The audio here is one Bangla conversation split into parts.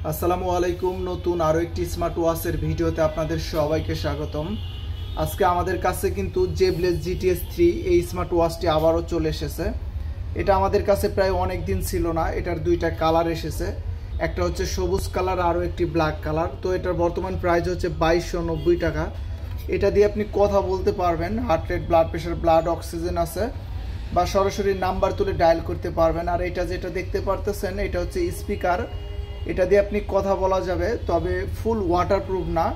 আসসালামু আলাইকুম। নতুন আরো একটি স্মার্ট ওয়াচের ভিডিওতে আপনাদের সবাইকে স্বাগতম। আজকে আমাদের কাছে কিন্তু জেবলেজ জিটিএস 3 এই স্মার্ট ওয়াচটি আবারও চলে এসেছে। এটা আমাদের কাছে প্রায় অনেক দিন ছিল না। এটার দুইটা কালার এসেছে, একটা হচ্ছে সবুজ কালার, আরও একটি ব্ল্যাক কালার। তো এটার বর্তমান প্রাইস হচ্ছে 2290 টাকা। এটা দিয়ে আপনি কথা বলতে পারবেন, heart rate, blood pressure, blood oxygen আছে, বা সরাসরি নাম্বার তুলে ডায়াল করতে পারবেন। আর এটা যেটা দেখতে পারতেছেন এটা হচ্ছে স্পিকার, এটা দিয়ে আপনি কথা বলা যাবে, তবে ফুল ওয়াটারপ্রুফ না,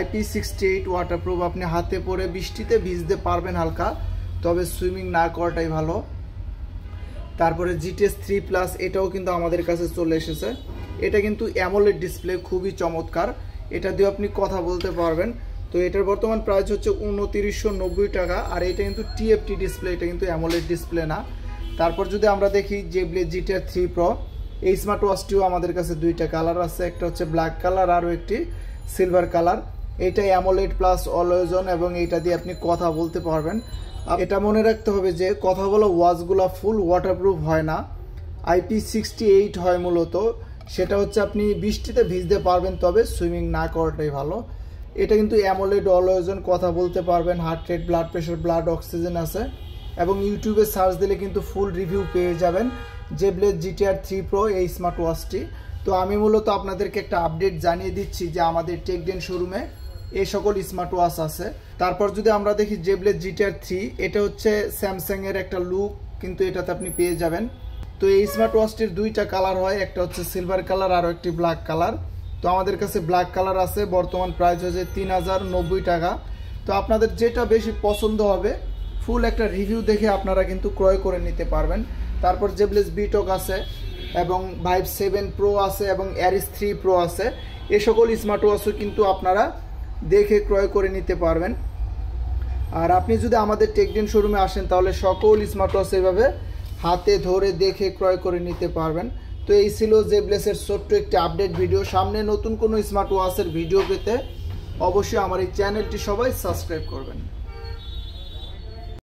IP68 ওয়াটারপ্রুফ। আপনি হাতে পরে বৃষ্টিতে ভিজতে পারবেন হালকা, তবে সুইমিং না করাটাই ভালো। তারপরে জিটিএস 3 প্লাস এটাও কিন্তু আমাদের কাছে চলে এসেছে। এটা কিন্তু অ্যামোলেড ডিসপ্লে, খুবই চমৎকার। এটা দিয়ে আপনি কথা বলতে পারবেন। তো এটার বর্তমান প্রাইস হচ্ছে 2990 টাকা। আর এটা কিন্তু TFT ডিসপ্লে, এটা কিন্তু অ্যামোলেড ডিসপ্লে না। তারপর যদি আমরা দেখি জেবলেজ জিটিআর 3 প্রো, এই স্মার্ট ওয়াচটিও আমাদের কাছে দুইটা কালার আছে, একটা হচ্ছে ব্ল্যাক কালার, আরও একটি সিলভার কালার। এইটা অ্যামোলেড প্লাস অলওয়েজ অন, এবং এইটা দিয়ে আপনি কথা বলতে পারবেন। এটা মনে রাখতে হবে যে কথা বলা ওয়াচগুলো ফুল ওয়াটারপ্রুফ হয় না, IP68 হয় মূলত। সেটা হচ্ছে আপনি বৃষ্টিতে ভিজতে পারবেন, তবে সুইমিং না করাটাই ভালো। এটা কিন্তু অ্যামোলেড অলওয়েজ অন, কথা বলতে পারবেন, heart rate, blood pressure, blood oxygen আছে, এবং ইউটিউবে সার্চ দিলে কিন্তু ফুল রিভিউ পেয়ে যাবেন জেবলেজ জিটিআর 3 প্রো এই স্মার্ট ওয়াচটি। তো আমি মূলত আপনাদেরকে একটা আপডেট জানিয়ে দিচ্ছি যে আমাদের টেকডেন শোরুমে এই সকল স্মার্ট ওয়াচ আছে। তারপর যদি আমরা দেখি জেবলেজ জিটিআর 3, এটা হচ্ছে স্যামসাংয়ের একটা লুক, কিন্তু এটাতে আপনি পেয়ে যাবেন। তো এই স্মার্ট ওয়াচটির দুইটা কালার হয়, একটা হচ্ছে সিলভার কালার, আরও একটি ব্ল্যাক কালার। তো আমাদের কাছে ব্ল্যাক কালার আছে, বর্তমান প্রাইস হচ্ছে 3090 টাকা। তো আপনাদের যেটা বেশি পছন্দ হবে ফুল একটা রিভিউ দেখে আপনারা কিন্তু ক্রয় করে নিতে পারবেন। তারপর জেবলেজ বিটক আছে, এবং ভাইভ 7 প্রো আছে, এবং অ্যারিস 3 প্রো আছে। এ সকল স্মার্ট ওয়াচও কিন্তু আপনারা দেখে ক্রয় করে নিতে পারবেন। আর আপনি যদি আমাদের টেকডেন শোরুমে আসেন তাহলে সকল স্মার্ট ওয়াচ এভাবে হাতে ধরে দেখে ক্রয় করে নিতে পারবেন। তো এই ছিল জেবলেজের ছোট্ট একটি আপডেট ভিডিও। সামনে নতুন কোনো স্মার্ট ওয়াচের ভিডিও পেতে অবশ্যই আমার এই চ্যানেলটি সবাই সাবস্ক্রাইব করবেন।